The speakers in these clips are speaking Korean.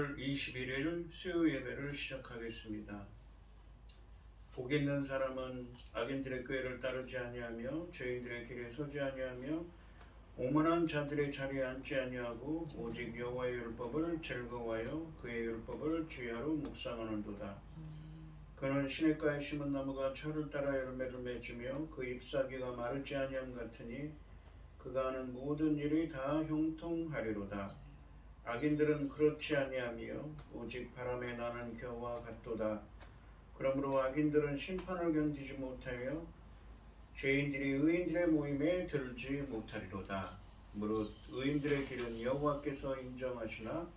10월 21일 수요 예배를 시작하겠습니다. 복 있는 사람은 악인들의 꾀를 따르지 아니하며 죄인들의 길에 서지 아니하며 오만한 자들의 자리에 앉지 아니하고 오직 여호와의 율법을 즐거워하여 그의 율법을 주야로 묵상하는도다. 그는 시냇가에 심은 나무가 철을 따라 열매를 맺으며 그 잎사귀가 마르지 아니함 같으니 그가 하는 모든 일이 다 형통하리로다. 악인들은 그렇지 아니하며 오직 바람에 나는 겨와 같도다. 그러므로 악인들은 심판을 견디지 못하며 죄인들이 의인들의 모임에 들지 못하리로다. 무릇 의인들의 길은 여호와께서 인정하시나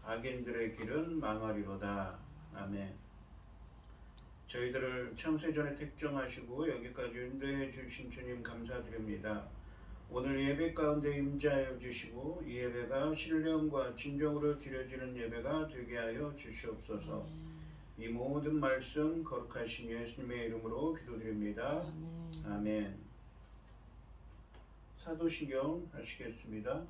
악인들의 길은 망하리로다. 아멘. 저희들을 창세전에 택정하시고 여기까지 인도해 주신 주님 감사드립니다. 오늘 예배 가운데 임재하여 주시고 이 예배가 신령과 진정으로 드려지는 예배가 되게 하여 주시옵소서. 이 모든 말씀 거룩하신 예수님의 이름으로 기도드립니다. 아멘. 사도신경 하시겠습니다.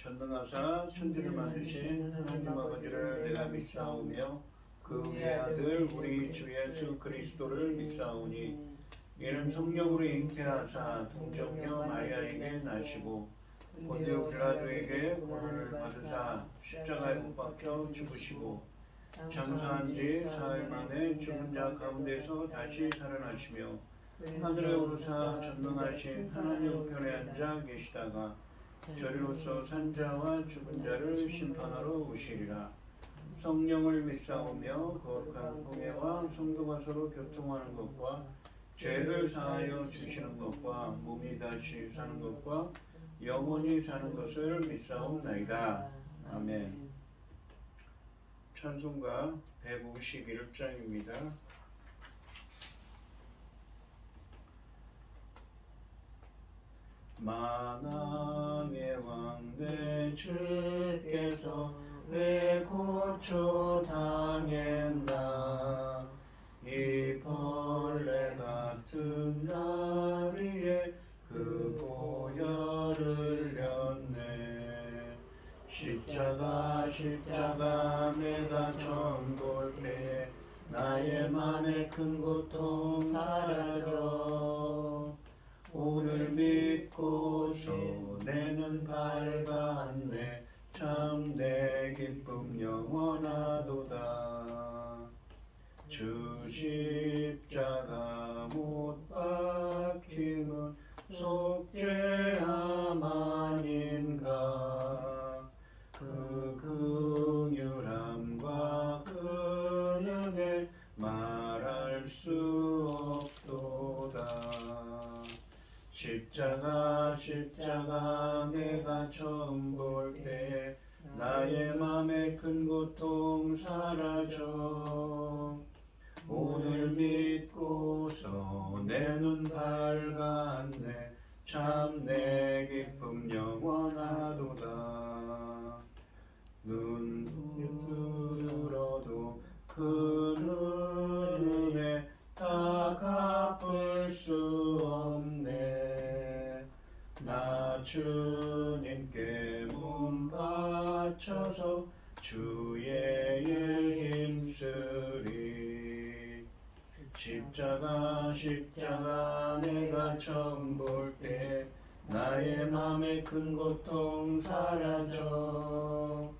전능하사 천지를 만드신 하나님 아버지를 내가 믿사오며 그 위의 아들 우리 주 예수 그리스도를 믿사오니 이는 성령으로 잉태하사 동정녀 마리아에게 나시고 본디오 빌라도에게 고난을 받으사 십자가에 못 박혀 죽으시고 장사한 지 사흘 만에 죽은 자 가운데서 다시 살아나시며 하늘에 오르사 전능하신 하나님 우편에 앉아 계시다가 저리로서 산자와 죽은 자를 심판하러 오시리라. 성령을 믿사오며 거룩한 공예와 성도가 서로 교통하는 것과 죄를 사하여 주시는 것과 몸이 다시 사는 것과 영원히 사는 것을 믿사옵나이다. 아멘. 찬송가 151장입니다. 만왕의 왕 내 주께서 왜 고초 당했나 이 벌레 같은 다리에 그 보혈을 흘렸네. 십자가 내가 처음 볼 때에 나의 맘에 큰 고통 사라져. 오늘 믿고서 내는 밝았네. 참 내 기쁨 영원하도다. 주 십자가 못 박힘은 속죄함 아닌가. 그 긍휼함과 그 은혜 말할 수 없도다. 십자가 내가 처음 볼 때 나의 맘에 큰 고통 사라져. 오늘 믿고서 내 눈 밝았네. 참 내 기쁨 영원하도다. 눈 들어도 그 은혜 다 갚을 수 없네. 나 주님께 몸 바쳐서 주의 일 힘쓰리. 십자가 내가 처음 볼 때 나의 맘에 큰 고통 사라져.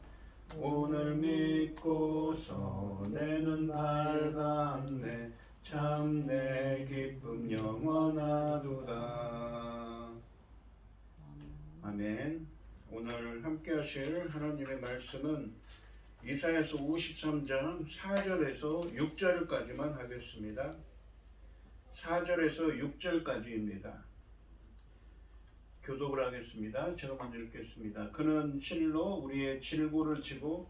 오늘 믿고서 내 눈 밝았네. 참 내 기쁨 영원하도다. 아멘. 오늘 함께 하실 하나님의 말씀은 이사야서 53장 4절에서 6절까지만 하겠습니다. 4절에서 6절까지입니다. 교독을 하겠습니다. 제가 먼저 읽겠습니다. 그는 실로 우리의 질고를 지고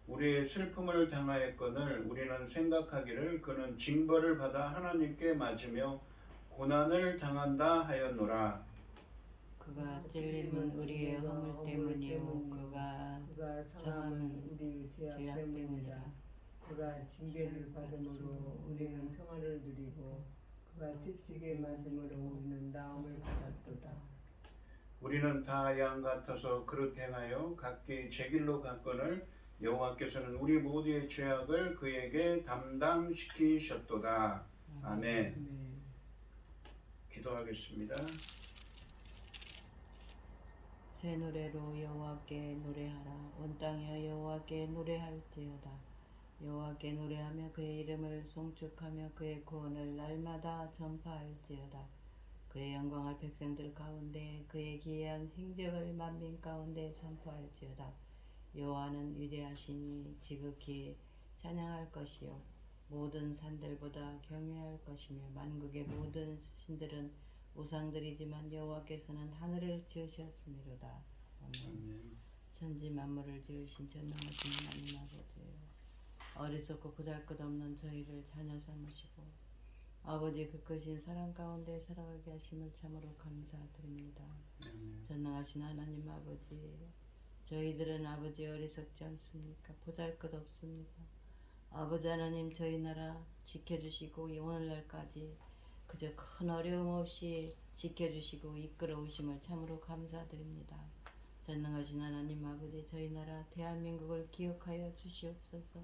우리의 슬픔을 당하였거늘 우리는 생각하기를 그는 징벌을 받아 하나님께 맞으며 고난을 당한다 하였노라. 그가 찔림은 우리의 허물 때문이요 그가 상함은 우리의 죄악 때문이라. 그가 징계를 받음으로 우리는 평안을 누리고 그가 지치게 맞음으로 우리는 나음을 받았도다. 우리는 다 양 같아서 그릇 행하여 각기 제 길로 갔거늘 여호와께서는 우리 모두의 죄악을 그에게 담당시키셨도다. 아멘. 아멘. 기도하겠습니다. 새 노래로 여호와께 노래하라. 온 땅이여 여호와께 노래할지어다. 여호와께 노래하며 그의 이름을 송축하며 그의 구원을 날마다 전파할지어다. 그의 영광을 백성들 가운데 그의 기이한 행적을 만민 가운데 선포할지어다. 여호와는 위대하시니 지극히 찬양할 것이요 모든 산들보다 경외할 것이며 만국의 모든 신들은 우상들이지만 여호와께서는 하늘을 지으셨음이로다. 아멘. 천지 만물을 지으신 전능하신 하나님 아버지, 어리석고 보잘것없는 저희를 자녀 삼으시고 아버지 그 크신 사랑 가운데 살아가게 하심을 참으로 감사드립니다. 전능하신 하나님 아버지, 저희들은 아버지 어리석지 않습니까? 보잘것없습니다. 아버지 하나님, 저희 나라 지켜주시고 이 오늘날까지 그저 큰 어려움 없이 지켜주시고 이끌어오심을 참으로 감사드립니다. 전능하신 하나님 아버지, 저희 나라 대한민국을 기억하여 주시옵소서.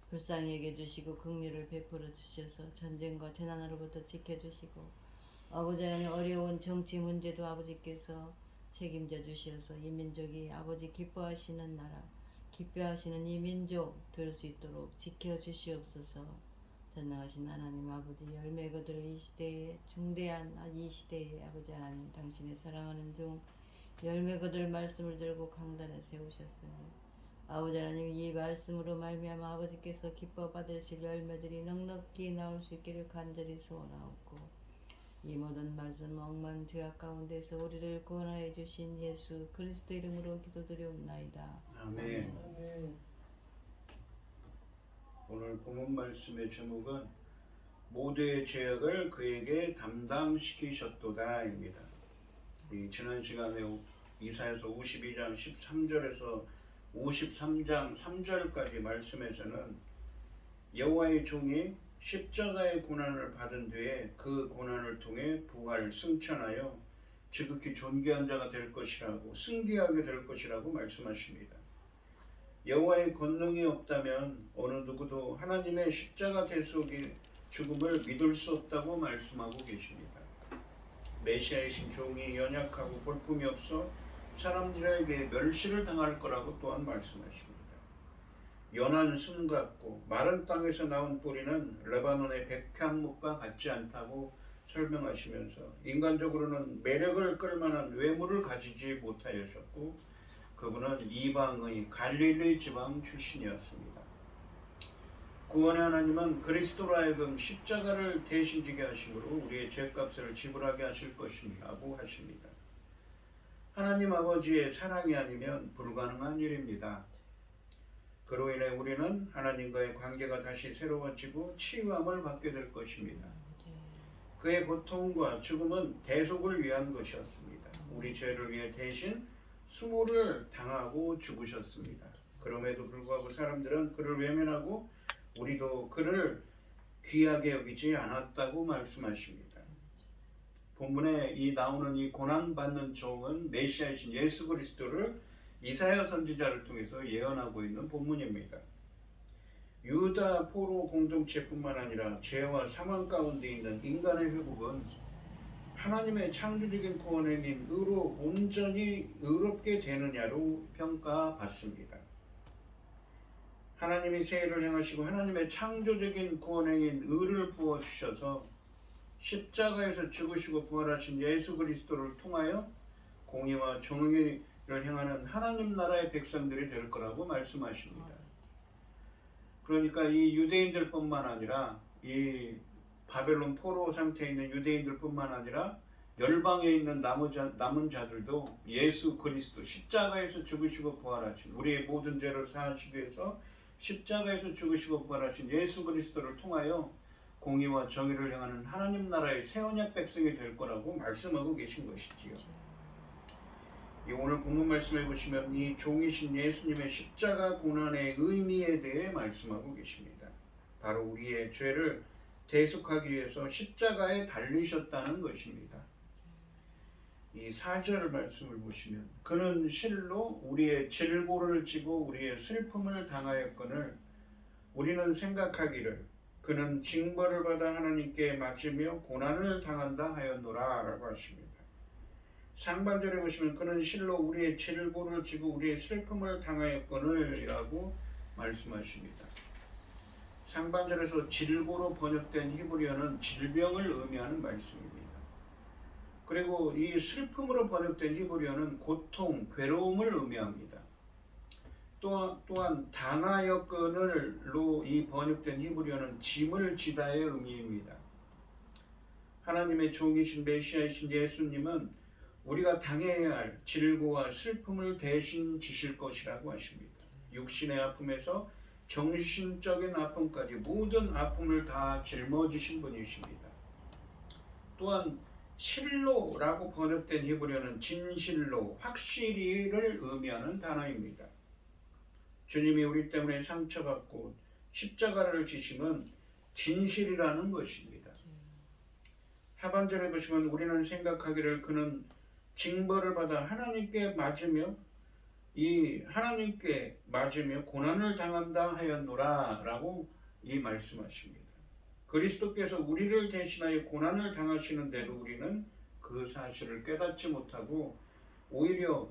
불쌍히 여겨주시고 긍휼을 베풀어 주셔서 전쟁과 재난으로부터 지켜주시고 아버지 하나님 어려운 정치 문제도 아버지께서 책임져 주셔서 이 민족이 아버지 기뻐하시는 나라, 기뻐하시는 이 민족 될 수 있도록 지켜주시옵소서. 전능하신 하나님 아버지, 열매 거둘 이 시대에 중대한 이 시대에 아버지 하나님, 당신의 사랑하는 종 열매 거둘 말씀을 들고 강단에 세우셨으니 아버지 하나님, 이 말씀으로 말미암아 아버지께서 기뻐 받으실 열매들이 넉넉히 나올 수 있기를 간절히 소원하옵고, 이 모든 말씀 억만 죄악 가운데서 우리를 구원하여 주신 예수 그리스도 이름으로 기도드리옵나이다. 아멘. 아멘. 오늘 본문 말씀의 제목은 모두의 죄악을 그에게 담당시키셨도다입니다. 우리 지난 시간에 이사야서 52장 13절에서 53장 3절까지 말씀에서는 여호와의 종이 십자가의 고난을 받은 뒤에 그 고난을 통해 부활 승천하여 지극히 존귀한 자가 될 것이라고, 승귀하게 될 것이라고 말씀하십니다. 여호와의 권능이 없다면 어느 누구도 하나님의 십자가 대속의 죽음을 믿을 수 없다고 말씀하고 계십니다. 메시아이신 종이 연약하고 볼품이 없어 사람들에게 멸시를 당할 거라고 또한 말씀하십니다. 연한 순 같고 마른 땅에서 나온 뿌리는 레바논의 백향목과 같지 않다고 설명하시면서 인간적으로는 매력을 끌만한 외모를 가지지 못하셨고 그분은 이방의 갈릴리 지방 출신이었습니다. 구원의 하나님은 그리스도로 하여금 십자가를 대신 지게 하심으로 우리의 죄값을 지불하게 하실 것이라고 하십니다. 하나님 아버지의 사랑이 아니면 불가능한 일입니다. 그로 인해 우리는 하나님과의 관계가 다시 새로워지고 치유함을 받게 될 것입니다. 그의 고통과 죽음은 대속을 위한 것이었습니다. 우리 죄를 위해 대신 수모를 당하고 죽으셨습니다. 그럼에도 불구하고 사람들은 그를 외면하고 우리도 그를 귀하게 여기지 않았다고 말씀하십니다. 본문에 나오는 이 고난받는 종은 메시아이신 예수 그리스도를 이사야 선지자를 통해서 예언하고 있는 본문입니다. 유다 포로 공동체뿐만 아니라 죄와 사망 가운데 있는 인간의 회복은 하나님의 창조적인 구원행인 의로 온전히 의롭게 되느냐로 평가받습니다. 하나님이 세일을 행하시고 하나님의 창조적인 구원행인 의를 부어주셔서 십자가에서 죽으시고 부활하신 예수 그리스도를 통하여 공의와 정의를 행하는 하나님 나라의 백성들이 될 거라고 말씀하십니다. 그러니까 이 유대인들뿐만 아니라 이 바벨론 포로 상태에 있는 유대인들뿐만 아니라 열방에 있는 남은 자들도 예수 그리스도 십자가에서 죽으시고 부활하신 우리의 모든 죄를 사하시기 위해서 십자가에서 죽으시고 부활하신 예수 그리스도를 통하여 공의와 정의를 행하는 하나님 나라의 새 언약 백성이 될 거라고 말씀하고 계신 것이지요. 이 오늘 본문 말씀해 보시면 이 종이신 예수님의 십자가 고난의 의미에 대해 말씀하고 계십니다. 바로 우리의 죄를 대속하기 위해서 십자가에 달리셨다는 것입니다. 이 4절 말씀을 보시면 그는 실로 우리의 질고를 지고 우리의 슬픔을 당하였거늘 우리는 생각하기를 그는 징벌을 받아 하나님께 맞으며 고난을 당한다 하였노라 라고 하십니다. 상반절에 보시면 그는 실로 우리의 질고를 지고 우리의 슬픔을 당하였거늘 이라고 말씀하십니다. 상반절에서 질고로 번역된 히브리어는 질병을 의미하는 말씀입니다. 그리고 이 슬픔으로 번역된 히브리어는 고통, 괴로움을 의미합니다. 또한 당하였거늘로 이 번역된 히브리어는 짐을 지다의 의미입니다. 하나님의 종이신 메시아이신 예수님은 우리가 당해야 할 질고와 슬픔을 대신 지실 것이라고 하십니다. 육신의 아픔에서 정신적인 아픔까지 모든 아픔을 다 짊어지신 분이십니다. 또한 실로라고 번역된 히브리어는 진실로, 확실히를 의미하는 단어입니다. 주님이 우리 때문에 상처받고 십자가를 지심은 진실이라는 것입니다. 하반절에 보시면 우리는 생각하기를 그는 징벌을 받아 하나님께 맞으며 고난을 당한다 하였노라 라고 이 말씀하십니다. 그리스도께서 우리를 대신하여 고난을 당하시는데도 우리는 그 사실을 깨닫지 못하고 오히려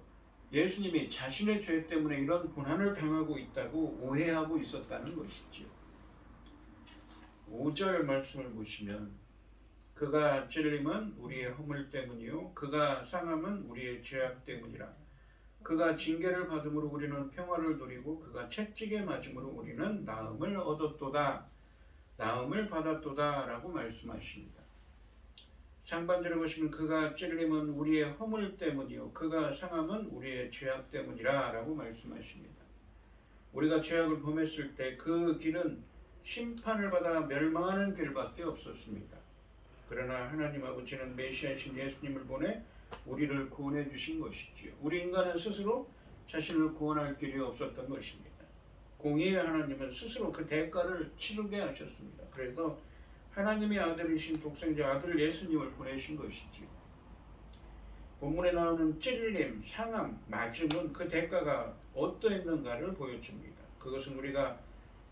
예수님이 자신의 죄 때문에 이런 고난을 당하고 있다고 오해하고 있었다는 것이지요. 5절 말씀을 보시면 그가 찔림은 우리의 허물 때문이요 그가 상함은 우리의 죄악 때문이라. 그가 징계를 받음으로 우리는 평화를 누리고 그가 채찍에 맞음으로 우리는 나음을 얻었도다. 나음을 받았도다 라고 말씀하십니다. 상반절에 보시면 그가 찔림은 우리의 허물 때문이요 그가 상함은 우리의 죄악 때문이라 라고 말씀하십니다. 우리가 죄악을 범했을 때 그 길은 심판을 받아 멸망하는 길밖에 없었습니다. 그러나 하나님 아버지는 메시아이신 예수님을 보내 우리를 구원해 주신 것이지요. 우리 인간은 스스로 자신을 구원할 길이 없었던 것입니다. 공의의 하나님은 스스로 그 대가를 치르게 하셨습니다. 그래서 하나님의 아들이신 독생자 아들 예수님을 보내신 것이지요. 본문에 나오는 찔림, 상함, 맞음은 그 대가가 어떠했는가를 보여줍니다. 그것은 우리가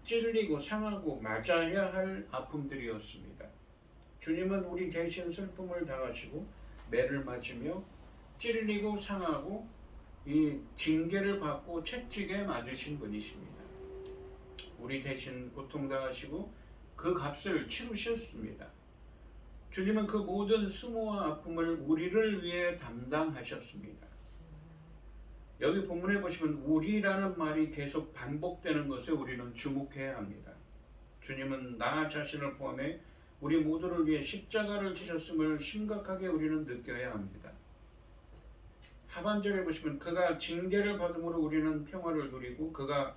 찔리고 상하고 맞아야 할 아픔들이었습니다. 주님은 우리 대신 슬픔을 당하시고 매를 맞으며 찔리고 상하고 이 징계를 받고 채찍에 맞으신 분이십니다. 우리 대신 고통당하시고 그 값을 치르셨습니다. 주님은 그 모든 수모와 아픔을 우리를 위해 담당하셨습니다. 여기 본문에 보시면 우리라는 말이 계속 반복되는 것에 우리는 주목해야 합니다. 주님은 나 자신을 포함해 우리 모두를 위해 십자가를 지셨음을 심각하게 우리는 느껴야 합니다. 하반절에 보시면 그가 징계를 받음으로 우리는 평화를 누리고 그가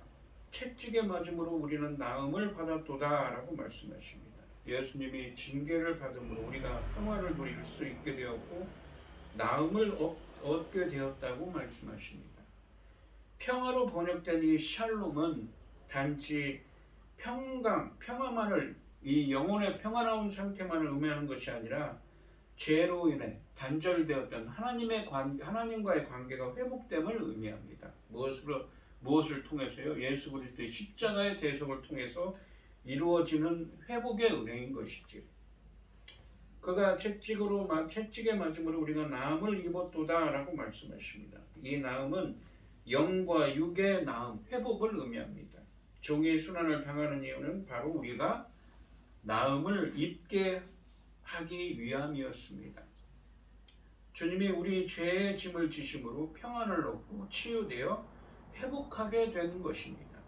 채찍에 맞음으로 우리는 나음을 받았도다 라고 말씀하십니다. 예수님이 징계를 받음으로 우리가 평화를 누릴 수 있게 되었고 나음을 얻게 되었다고 말씀하십니다. 평화로 번역된 이 샬롬은 단지 평화만을 이 영혼의 평화로운 상태만을 의미하는 것이 아니라 죄로 인해 단절되었던 하나님과의 관계가 회복됨을 의미합니다. 무엇을 통해서요? 예수 그리스도의 십자가의 대속을 통해서 이루어지는 회복의 은혜인 것이지. 그가 채찍에 맞음으로 우리가 나음을 입었도다라고 말씀하십니다. 이 나음은 영과 육의 나음, 회복을 의미합니다. 종의 순환을 당하는 이유는 바로 우리가 나음을 입게 하기 위함이었습니다. 주님이 우리 죄의 짐을 지심으로 평안을 얻고 치유되어 회복하게 된 것입니다.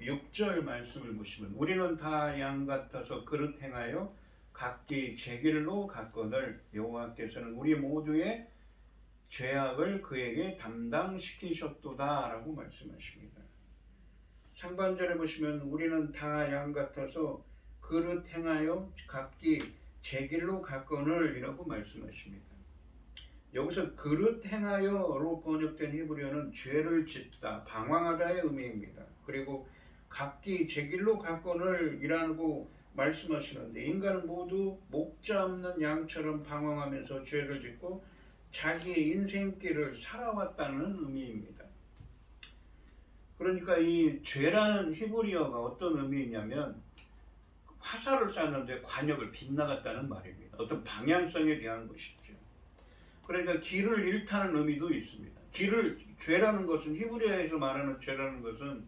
6절 말씀을 보시면 우리는 다 양 같아서 그릇 행하여 각기 제 길로 갔거늘 여호와께서는 우리 모두의 죄악을 그에게 담당시키셨도다 라고 말씀하십니다. 상반절에 보시면 우리는 다 양 같아서 그릇 행하여 각기 제 길로 갔거늘 이라고 말씀하십니다. 여기서 그릇 행하여로 번역된 히브리어는 죄를 짓다, 방황하다의 의미입니다. 그리고 각기 제 길로 갔거늘 이라고 말씀하시는데 인간은 모두 목자 없는 양처럼 방황하면서 죄를 짓고 자기의 인생길을 살아왔다는 의미입니다. 그러니까 이 죄라는 히브리어가 어떤 의미냐면 화살을 쐈는데 관역을 빗나갔다는 말입니다. 어떤 방향성에 대한 것이죠. 그러니까 길을 잃다는 의미도 있습니다. 죄라는 것은 히브리어에서 말하는 죄라는 것은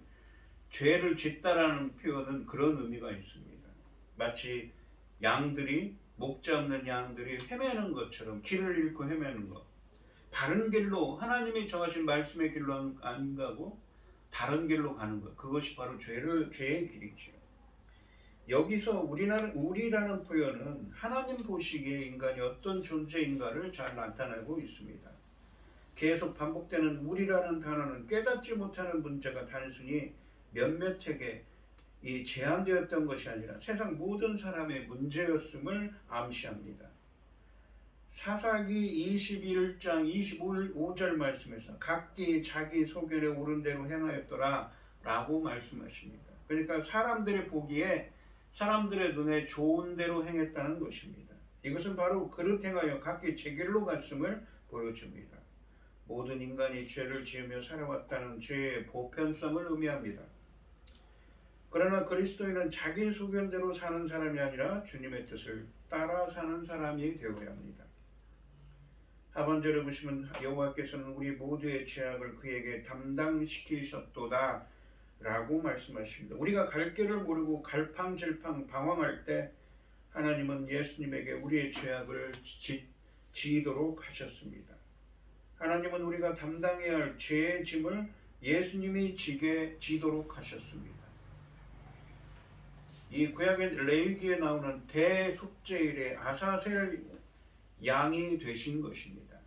죄를 짓다라는 표현은 그런 의미가 있습니다. 마치 목자 없는 양들이 헤매는 것처럼 길을 잃고 헤매는 것. 바른 길로 하나님이 정하신 말씀의 길로 안 가고 다른 길로 가는 것. 그것이 바로 죄의 길이죠. 여기서 우리라는 표현은 하나님 보시기에 인간이 어떤 존재인가를 잘 나타내고 있습니다. 계속 반복되는 우리라는 단어는 깨닫지 못하는 문제가 단순히 몇몇에게 제한되었던 것이 아니라 세상 모든 사람의 문제였음을 암시합니다. 사사기 21장 25절 말씀에서 각기 자기 소견에 옳은 대로 행하였더라 라고 말씀하십니다. 그러니까 사람들의 보기에 사람들의 눈에 좋은 대로 행했다는 것입니다. 이것은 바로 그릇 행하여 각기 제 길로 갔음을 보여줍니다. 모든 인간이 죄를 지으며 살아왔다는 죄의 보편성을 의미합니다. 그러나 그리스도인은 자기 소견대로 사는 사람이 아니라 주님의 뜻을 따라 사는 사람이 되어야 합니다. 하반절에 보시면 여호와께서는 우리 모두의 죄악을 그에게 담당시키셨도다 라고 말씀하십니다. 우리가 갈 길을 모르고 갈팡질팡 방황할 때 하나님은 예수님에게 우리의 죄악을 지도록 하셨습니다. 하나님은 우리가 담당해야 할 죄의 짐을 예수님이 지도록 하셨습니다. 이 구약의 레위기에 나오는 대속죄일의 아사셀 양이 되신 것입니다.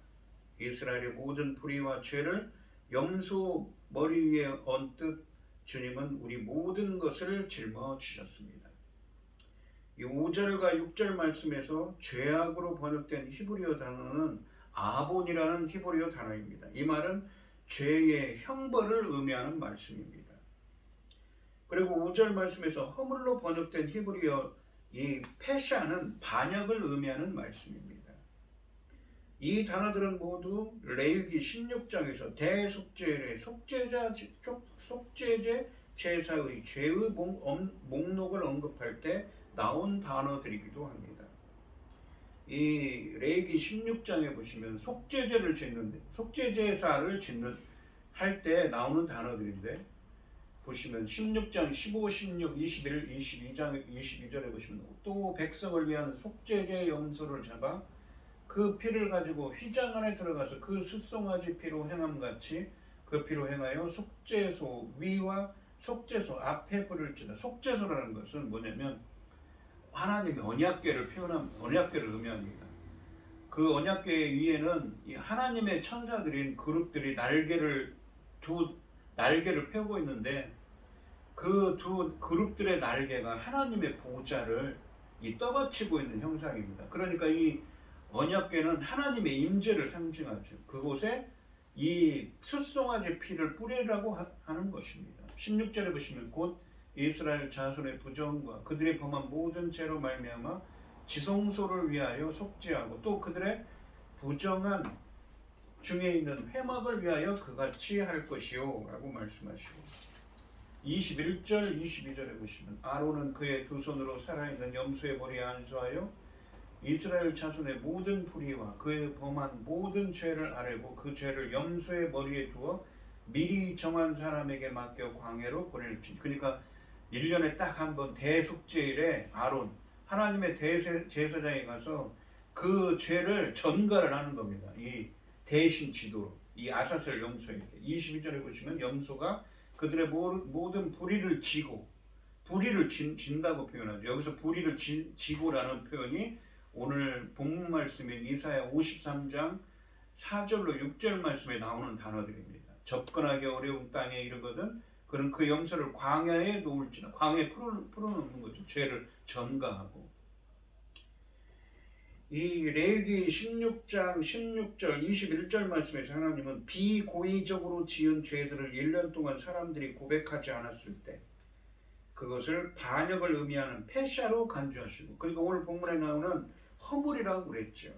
이스라엘의 모든 불의와 죄를 염소 머리 위에 얹듯 주님은 우리 모든 것을 짊어지셨습니다. 이 5절과 6절 말씀에서 죄악으로 번역된 히브리어 단어는 아본이라는 히브리어 단어입니다. 이 말은 죄의 형벌을 의미하는 말씀입니다. 그리고 5절 말씀에서 허물로 번역된 히브리어 이 페샤는 반역을 의미하는 말씀입니다. 이 단어들은 모두 레위기 16장에서 대속죄의 속죄제 제사의 죄의 목록을 언급할 때 나온 단어들이기도 합니다. 이 레위기 16장에 보시면 속죄제사를 할 때 나오는 단어들인데 보시면 16장 15, 16, 21, 22절에 보시면 또 백성을 위한 속죄제 염소를 잡아 그 피를 가지고 휘장 안에 들어가서 그 숫송아지 피로 행함같이 그 피로 행하여 속죄소 위와 속죄소 앞에 뿌릴지다. 속죄소라는 것은 뭐냐면 하나님의 언약궤를 의미합니다. 그 언약궤 위에는 이 하나님의 천사들인 그룹들이 날개를 펴고 있는데 그 두 그룹들의 날개가 하나님의 보좌를 떠받치고 있는 형상입니다. 그러니까 이 언약궤는 하나님의 임재를 상징하죠. 그곳에 이 숫송아지 피를 뿌리라고 하는 것입니다. 16절에 보시면 곧 이스라엘 자손의 부정과 그들이 범한 모든 죄로 말미암아 지성소를 위하여 속죄하고 또 그들의 부정한 중에 있는 회막을 위하여 그같이 할 것이요 라고 말씀하시고 21절 22절에 보시면 아론은 그의 두 손으로 살아있는 염소의 머리에 안수하여 이스라엘 자손의 모든 불의와 그의 범한 모든 죄를 아뢰고 그 죄를 염소의 머리에 두어 미리 정한 사람에게 맡겨 광야로 보낼지. 그러니까 1년에 딱 한 번 대속죄일에 아론 하나님의 제사장에 가서 그 죄를 전가를 하는 겁니다. 이 대신 지도로 이 아사셀 염소에게 22절에 보시면 염소가 그들의 모든 불의를 지고 불의를 진다고 표현하죠. 여기서 불의를 지고라는 표현이 오늘 본문 말씀인 이사야 53장 4절로 6절 말씀에 나오는 단어들입니다. 접근하기 어려운 땅에 이르거든 그는 그 염소를 광야에 놓을지나 광야에 풀어놓는 거죠. 죄를 전가하고 이 레위기 16장 16절 21절 말씀에서 하나님은 비고의적으로 지은 죄들을 1년 동안 사람들이 고백하지 않았을 때 그것을 반역을 의미하는 패샤로 간주하시고, 그러니까 오늘 본문에 나오는 허물이라고 그랬죠.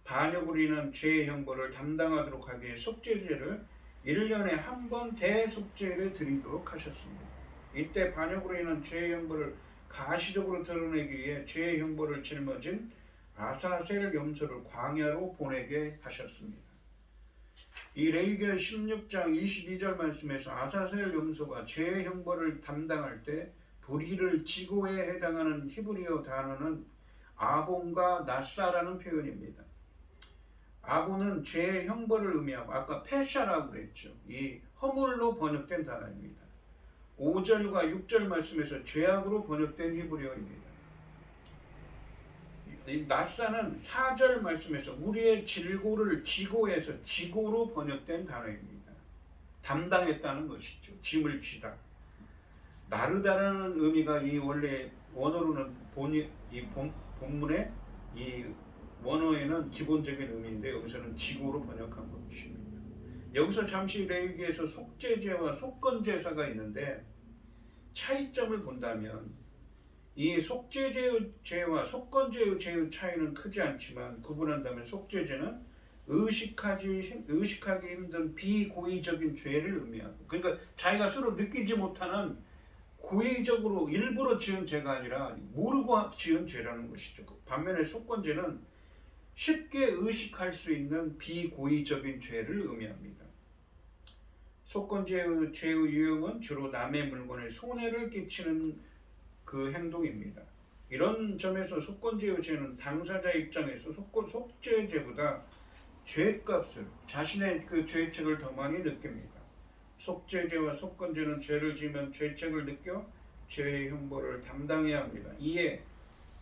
반역으로 인한 죄의 형벌을 담당하도록 하기 위해 속죄제를 1년에 한 번 대속죄를 드리도록 하셨습니다. 이때 반역으로 인한 죄의 형벌을 가시적으로 드러내기 위해 죄의 형벌을 짊어진 아사셀 염소를 광야로 보내게 하셨습니다. 이 레위기야 16장 22절 말씀에서 아사셀 염소가 죄의 형벌을 담당할 때 불의를 지고에 해당하는 히브리어 단어는 아본과 나사라는 표현입니다. 아본은 죄의 형벌을 의미하고 아까 패샤라고 그랬죠. 이 허물로 번역된 단어입니다. 5절과 6절 말씀에서 죄악으로 번역된 히브리어입니다. 이 나사는 4절 말씀에서 우리의 질고를 지고에서 지고로 번역된 단어입니다. 담당했다는 것이죠. 짐을 지다. 나르다라는 의미가 이 원래 원어로는 본문의 이 원어에는 기본적인 의미인데 여기서는 지고로 번역한 것입니다. 여기서 잠시 레위기에서 속죄제와 속건제사가 있는데 차이점을 본다면 이 속죄제의 죄와 속건제의 죄의 차이는 크지 않지만 구분한다면 속죄제는 의식하기 힘든 비고의적인 죄를 의미하고, 그러니까 자기가 스스로 느끼지 못하는 고의적으로 일부러 지은 죄가 아니라 모르고 지은 죄라는 것이죠. 반면에 속건제는 쉽게 의식할 수 있는 비고의적인 죄를 의미합니다. 속건제의 죄의 유형은 주로 남의 물건에 손해를 끼치는 그 행동입니다. 이런 점에서 속건제의 죄는 당사자 입장에서 속죄죄보다 죄값을, 자신의 그 죄책을 더 많이 느낍니다. 속죄죄와 속건제는 죄를 지으면 죄책을 느껴 죄의 형벌을 담당해야 합니다. 이에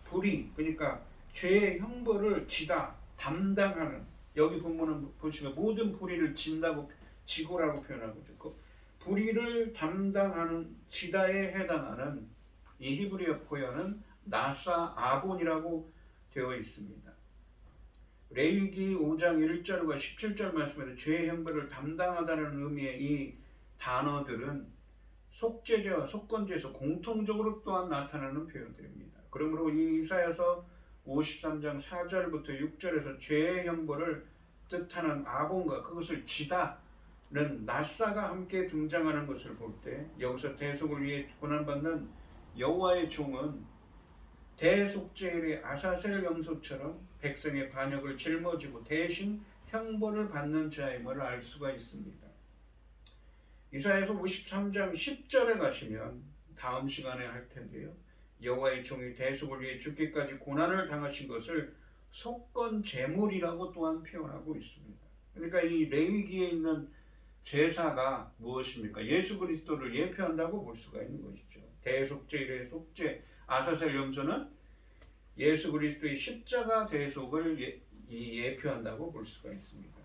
불의, 그러니까 죄의 형벌을 지다, 담당하는, 여기 본문은 보시면 모든 불의를 진다고, 지고라고 표현하고 있죠. 그 불의를 담당하는, 지다에 해당하는 이 히브리어 표현은 나사 아본이라고 되어 있습니다. 레위기 5장 1절과 17절 말씀에서 죄의 형벌을 담당하다는 의미의 이 단어들은 속죄죄와 속건제에서 공통적으로 또한 나타나는 표현들입니다. 그러므로 이 이사야서 53장 4절부터 6절에서 죄의 형벌을 뜻하는 아본과 그것을 지다는 나사가 함께 등장하는 것을 볼 때 여기서 대속을 위해 고난받는 여호와의 종은 대속죄일의 아사셀 염소처럼 백성의 반역을 짊어지고 대신 형벌을 받는 자임을 알 수가 있습니다. 이사야서 53장 10절에 가시면 다음 시간에 할 텐데요. 여호와의 종이 대속을 위해 죽기까지 고난을 당하신 것을 속건 제물이라고 또한 표현하고 있습니다. 그러니까 이 레위기에 있는 제사가 무엇입니까? 예수 그리스도를 예표한다고 볼 수가 있는 것이죠. 대속죄일의 속죄 아사셀 염소는 예수 그리스도의 십자가 대속을 예표한다고 볼 수가 있습니다.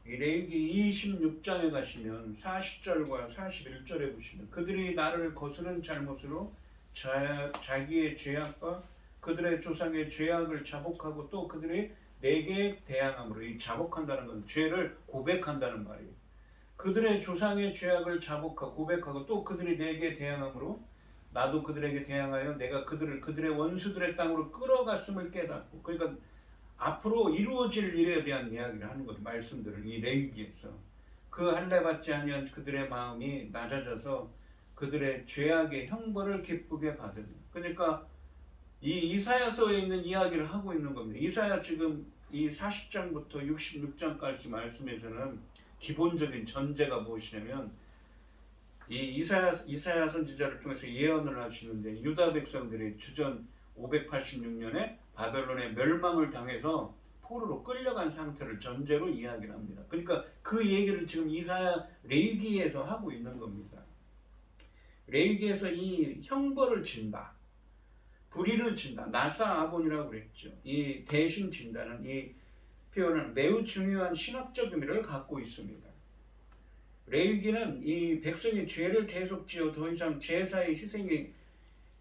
이 레위기 26장에 가시면 40절과 41절에 보시면 그들이 나를 거스른 잘못으로 자기의 죄악과 그들의 조상의 죄악을 자복하고 또 그들이 내게 대항함으로, 이 자복한다는 건 죄를 고백한다는 말이에요. 그들의 조상의 죄악을 자복하고 고백하고 또 그들이 내게 대항함으로 나도 그들에게 대항하여 내가 그들의 원수들의 땅으로 끌어갔음을 깨닫고, 그러니까 앞으로 이루어질 일에 대한 이야기를 하는 거죠. 말씀들을 이 레위기에서 그 할례 받지 아니한 그들의 마음이 낮아져서 그들의 죄악의 형벌을 기쁘게 받으며, 그러니까 이 이사야서에 있는 이야기를 하고 있는 겁니다. 이사야 지금 이 40장부터 66장까지 말씀에서는 기본적인 전제가 무엇이냐면 이 이사야 선지자를 통해서 예언을 하시는데 유다 백성들이 주전 586년에 바벨론의 멸망을 당해서 포로로 끌려간 상태를 전제로 이야기를 합니다. 그러니까 그 얘기를 지금 이사야 레위기에서 하고 있는 겁니다. 레위기에서 이 형벌을 진다, 불의를 진다, 나사 아본이라고 그랬죠. 이 대신 진다는 이 표현은 매우 중요한 신학적 의미를 갖고 있습니다. 레위기는 이 백성이 죄를 계속 지어 더 이상 제사의 희생이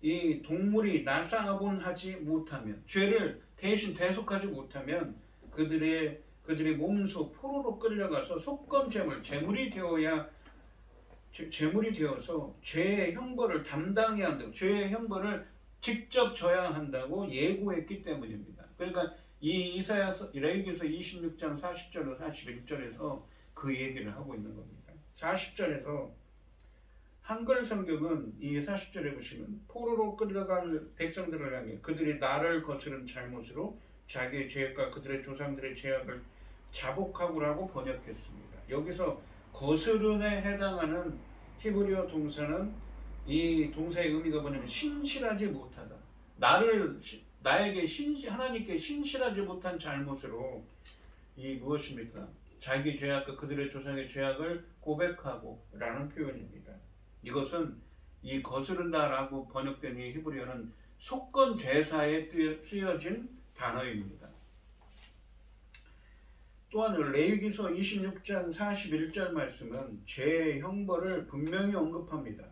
이 동물이 나사 아본하지 못하면, 죄를 대신 대속하지 못하면 그들의 몸소 포로로 끌려가서 속건제물, 제물이 되어야 제물이 되어서 죄의 형벌을 담당해야 한다고, 죄의 형벌을 직접 져야 한다고 예고했기 때문입니다. 그러니까 이 이사야서 레위기서 26장 40절로 41절에서 그 얘기를 하고 있는 겁니다. 40절에서 한글 성경은 이 40절에 보시면 포로로 끌려갈 백성들을 향해 그들이 나를 거스른 잘못으로 자기의 죄악과 그들의 조상들의 죄악을 자복하고라고 번역했습니다. 여기서 거스른에 해당하는 히브리어 동사는 이 동사의 의미가 뭐냐면 신실하지 못하다. 나에게 하나님께 신실하지 못한 잘못으로 이 무엇입니까? 자기 죄악과 그들의 조상의 죄악을 고백하고라는 표현입니다. 이것은 이 거스른다라고 번역된 이 히브리어는 속건 제사에 쓰여진 단어입니다. 또한 레위기서 26장 41절 말씀은 죄의 형벌을 분명히 언급합니다.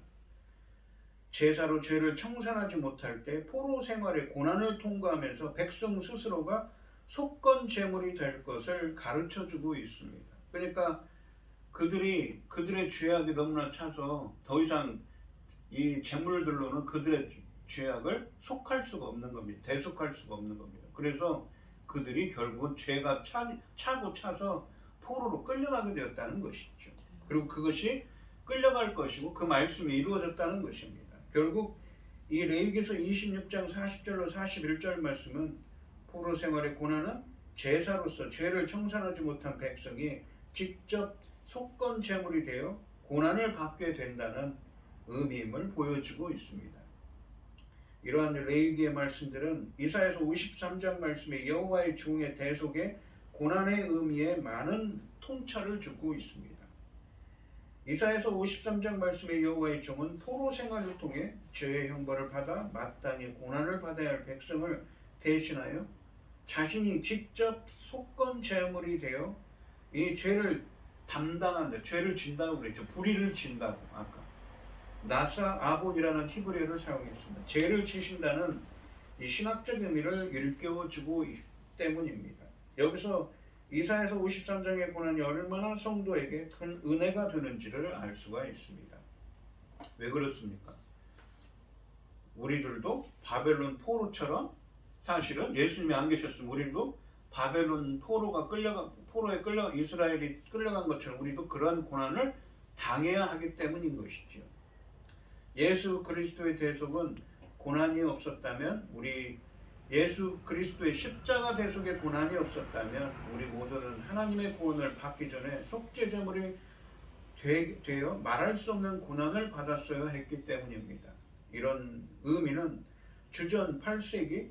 제사로 죄를 청산하지 못할 때 포로 생활의 고난을 통과하면서 백성 스스로가 속건 제물이 될 것을 가르쳐주고 있습니다. 그러니까 그들의 죄악이 너무나 차서 더 이상 이 제물들로는 그들의 죄악을 속할 수가 없는 겁니다. 대속할 수가 없는 겁니다. 그래서 그들이 결국은 죄가 차고 차서 포로로 끌려가게 되었다는 것이죠. 그리고 그것이 끌려갈 것이고 그 말씀이 이루어졌다는 것입니다. 결국 이 레위기서 26장 40절로 41절 말씀은 포로 생활의 고난은 제사로서 죄를 청산하지 못한 백성이 직접 속건 제물이 되어 고난을 받게 된다는 의미임을 보여주고 있습니다. 이러한 레위기의 말씀들은 이사야서 53장 말씀의 여호와의 종의 대속에 고난의 의미에 많은 통찰을 주고 있습니다. 이사야서 53장 말씀의 여호와의 종은 포로 생활을 통해 죄의 형벌을 받아 마땅히 고난을 받아야 할 백성을 대신하여 자신이 직접 속건 제물이 되어 이 죄를 담당한다. 죄를 진다고 그랬죠. 불의를 진다고 아까. 나사 아본이라는 히브리어를 사용했습니다. 죄를 지신다는 이 신학적 의미를 일깨워주고 있기 때문입니다. 여기서 이사야서 53장의 고난이 얼마나 성도에게 큰 은혜가 되는지를 알 수가 있습니다. 왜 그렇습니까? 우리들도 바벨론 포로처럼 사실은 예수님이 안 계셨으면 우리도 바벨론 포로에 이스라엘이 끌려간 것처럼 우리도 그런 고난을 당해야 하기 때문인 것이죠. 예수 그리스도의 대속은 고난이 없었다면 예수 그리스도의 십자가 대속의 고난이 없었다면 우리 모두는 하나님의 구원을 받기 전에 속죄제물이 되어 말할 수 없는 고난을 받았어야 했기 때문입니다. 이런 의미는 주전 8세기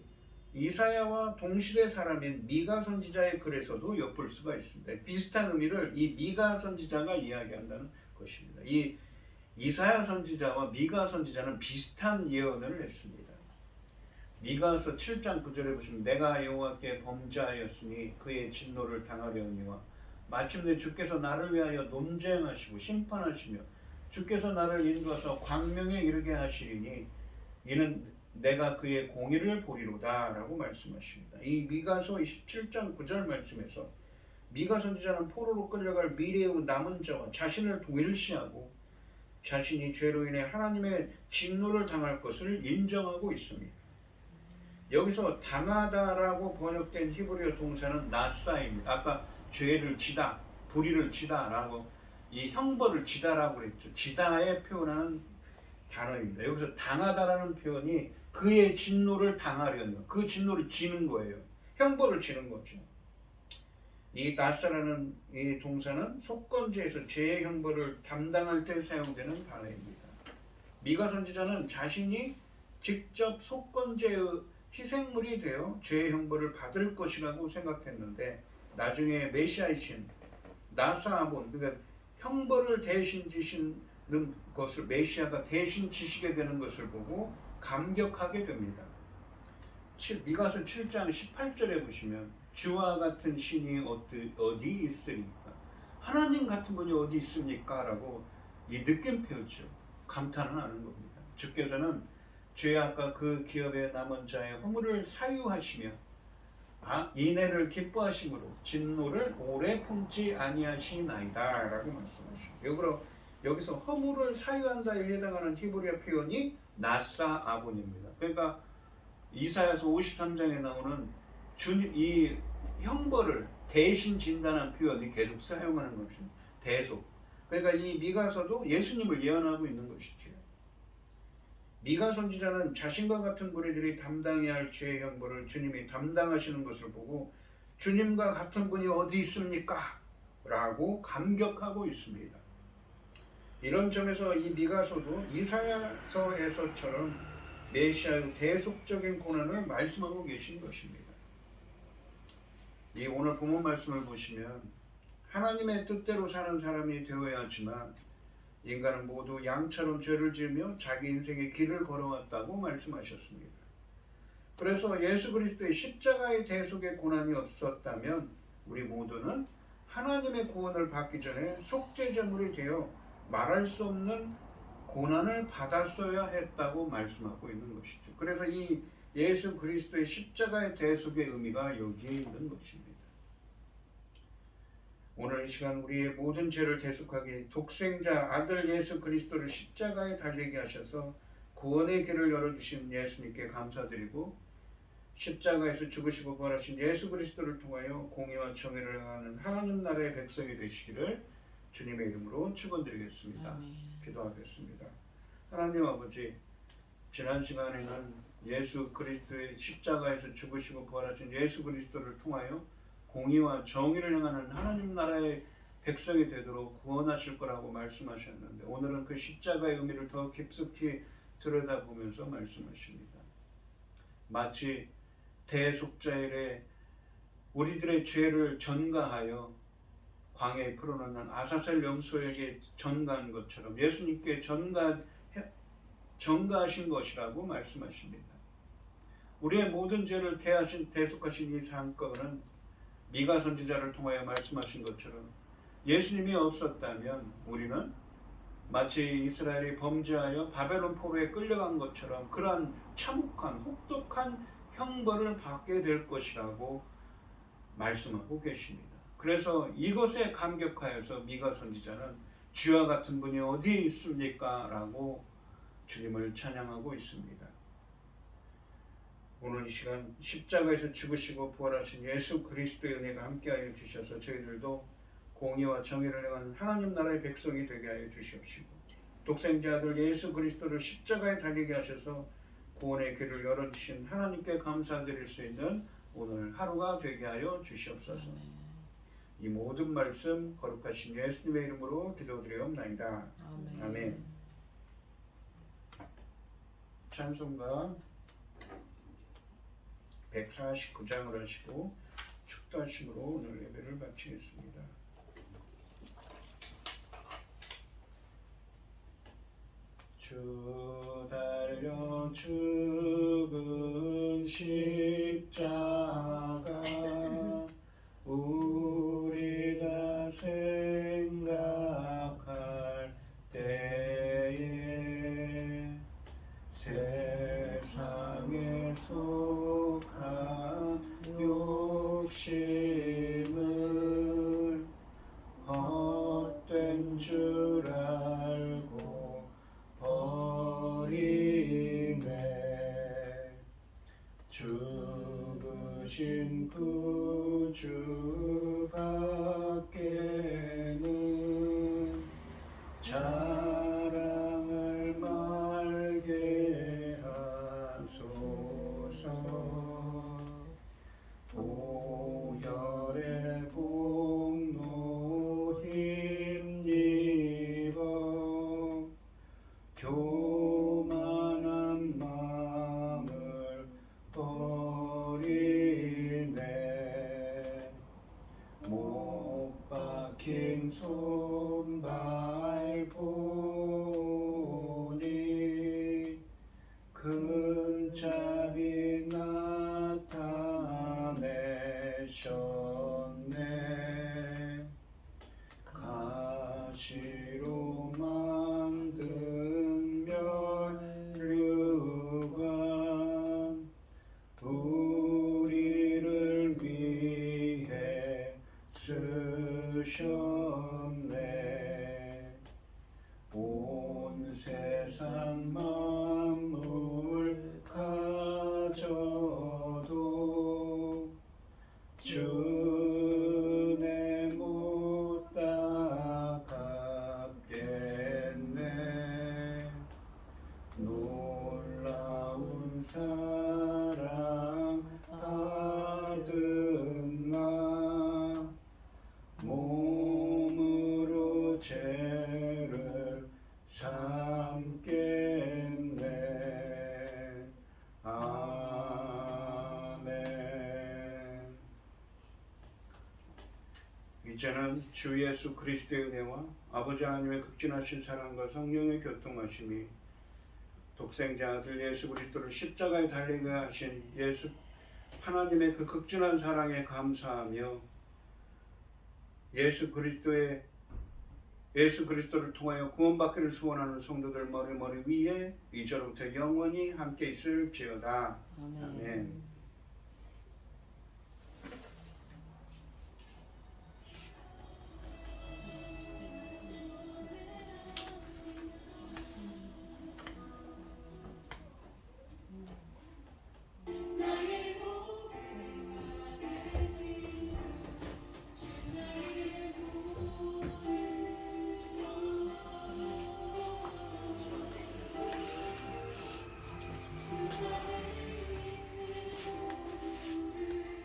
이사야와 동시대 사람인 미가 선지자의 글에서도 엿볼 수가 있습니다. 비슷한 의미를 이 미가 선지자가 이야기한다는 것입니다. 이 이사야 선지자와 미가 선지자는 비슷한 예언을 했습니다. 미가서 7장 9절에 보시면 내가 여호와께 범죄하였으니 그의 진노를 당하려니와 마침내 주께서 나를 위하여 논쟁하시고 심판하시며 주께서 나를 인도하사 광명에 이르게 하시리니 이는 내가 그의 공의를 보리로다 라고 말씀하십니다. 이 미가서 27장 9절 말씀에서 미가 선지자는 포로로 끌려갈 미래의 남은 자와 자신을 동일시하고 자신이 죄로 인해 하나님의 진노를 당할 것을 인정하고 있습니다. 여기서 당하다라고 번역된 히브리어 동사는 나사입니다. 아까 죄를 지다, 불의를 지다라고 이 형벌을 지다라고 그랬죠. 지다에 표현하는 단어입니다. 여기서 당하다라는 표현이 그의 진노를 당하려는, 그 진노를 지는 거예요. 형벌을 지는 거죠. 이 나사라는 이 동사는 속건제에서 죄의 형벌을 담당할 때 사용되는 단어입니다. 미가 선지자는 자신이 직접 속건제의 희생물이 되어 죄의 형벌을 받을 것이라고 생각했는데 나중에 메시아이신 나사아본, 그러니까 형벌을 대신 지시는 것을 메시아가 대신 지시게 되는 것을 보고 감격하게 됩니다. 미가서 7장 18절에 보시면 주와 같은 신이 어디 있으리까? 하나님 같은 분이 어디 있습니까? 라고 이 느낌표죠. 감탄을 하는 겁니다. 주께서는 죄악과 그 기업에 남은 자의 허물을 사유하시며 인애를 기뻐하심으로 진노를 오래 품지 아니하시나이다 라고 말씀하십니다. 여기서 허물을 사유한 자에 해당하는 히브리어 표현이 나사 아본입니다. 그러니까 이사야서 53장에 나오는 이 형벌을 대신 진단한 표현이 계속 사용하는 것입니다. 대속. 그러니까 이 미가서도 예수님을 예언하고 있는 것이지요. 미가 선지자는 자신과 같은 무리들이 담당해야 할 죄의 형벌을 주님이 담당하시는 것을 보고 주님과 같은 분이 어디 있습니까? 라고 감격하고 있습니다. 이런 점에서 이 미가서도 이사야서에서처럼 메시아의 대속적인 고난을 말씀하고 계신 것입니다. 이 오늘 본문 말씀을 보시면 하나님의 뜻대로 사는 사람이 되어야 하지만 인간은 모두 양처럼 죄를 지으며 자기 인생의 길을 걸어왔다고 말씀하셨습니다. 그래서 예수 그리스도의 십자가의 대속의 고난이 없었다면 우리 모두는 하나님의 구원을 받기 전에 속죄제물이 되어 말할 수 없는 고난을 받았어야 했다고 말씀하고 있는 것이죠. 그래서 이 예수 그리스도의 십자가의 대속의 의미가 여기에 있는 것입니다. 오늘 이 시간 우리의 모든 죄를 대속하기 독생자 아들 예수 그리스도를 십자가에 달리게 하셔서 구원의 길을 열어주신 예수님께 감사드리고 십자가에서 죽으시고 부활하신 예수 그리스도를 통하여 공의와 정의를 행하는 하나님 나라의 백성이 되시기를 주님의 이름으로 축원드리겠습니다. 아멘. 기도하겠습니다. 하나님 아버지, 지난 시간에는 예수 그리스도의 십자가에서 죽으시고 부활하신 예수 그리스도를 통하여 공의와 정의를 행하는 하나님 나라의 백성이 되도록 구원하실 거라고 말씀하셨는데 오늘은 그 십자가의 의미를 더 깊숙이 들여다보면서 말씀하십니다. 마치 대속자일에 우리들의 죄를 전가하여 광야에 풀어놓는 아사셀 염소에게 전가한 것처럼 예수님께 전가하신 것이라고 말씀하십니다. 우리의 모든 죄를 대속하신 이 사건은 미가 선지자를 통하여 말씀하신 것처럼 예수님이 없었다면 우리는 마치 이스라엘이 범죄하여 바벨론 포로에 끌려간 것처럼 그러한 참혹한 혹독한 형벌을 받게 될 것이라고 말씀하고 계십니다. 그래서 이것에 감격하여서 미가 선지자는 주와 같은 분이 어디 있습니까? 라고 주님을 찬양하고 있습니다. 오늘 이 시간 십자가에서 죽으시고 부활하신 예수 그리스도의 은혜가 함께하여 주셔서 저희들도 공의와 정의를 행하는 하나님 나라의 백성이 되게 하여 주시옵시고 독생자 아들 예수 그리스도를 십자가에 달리게 하셔서 구원의 길을 열어주신 하나님께 감사드릴 수 있는 오늘 하루가 되게 하여 주시옵소서. 이 모든 말씀 거룩하신 예수님의 이름으로 기도드리옵나이다. 아멘. 찬송가 149장을 하시고 축도하심으로 오늘 예배를 마치겠습니다. 주 달려 죽은 십자가 우리가 생각할 때에 세상에 속한 욕심을 헛된 줄 알고 버리네. 죽으신 구주 밖에는 자랑을 말게 하소서. 보혈의 공로 힘입어 교만한 마음을 버리네. 못 박힌 손발 보니 근자비 나타내셨네. 가시로 만든 면류관 우리를 위해 쓰셨네. 세상 만물 가져도 주내 못 갚겠네. 놀라운 사랑 받은 나 몸으로 죄를 삼겠네. 아멘. 이제는 주 예수 그리스도의 은혜와 아버지 하나님의 극진하신 사랑과 성령의 교통하심이 독생자 아들 예수 그리스도를 십자가에 달리게 하신 예수 하나님의 그 극진한 사랑에 감사하며 예수 그리스도를 통하여 구원받기를 소원하는 성도들 머리 위에 이제로부터 영원히 함께 있을지어다. 아멘. 아멘.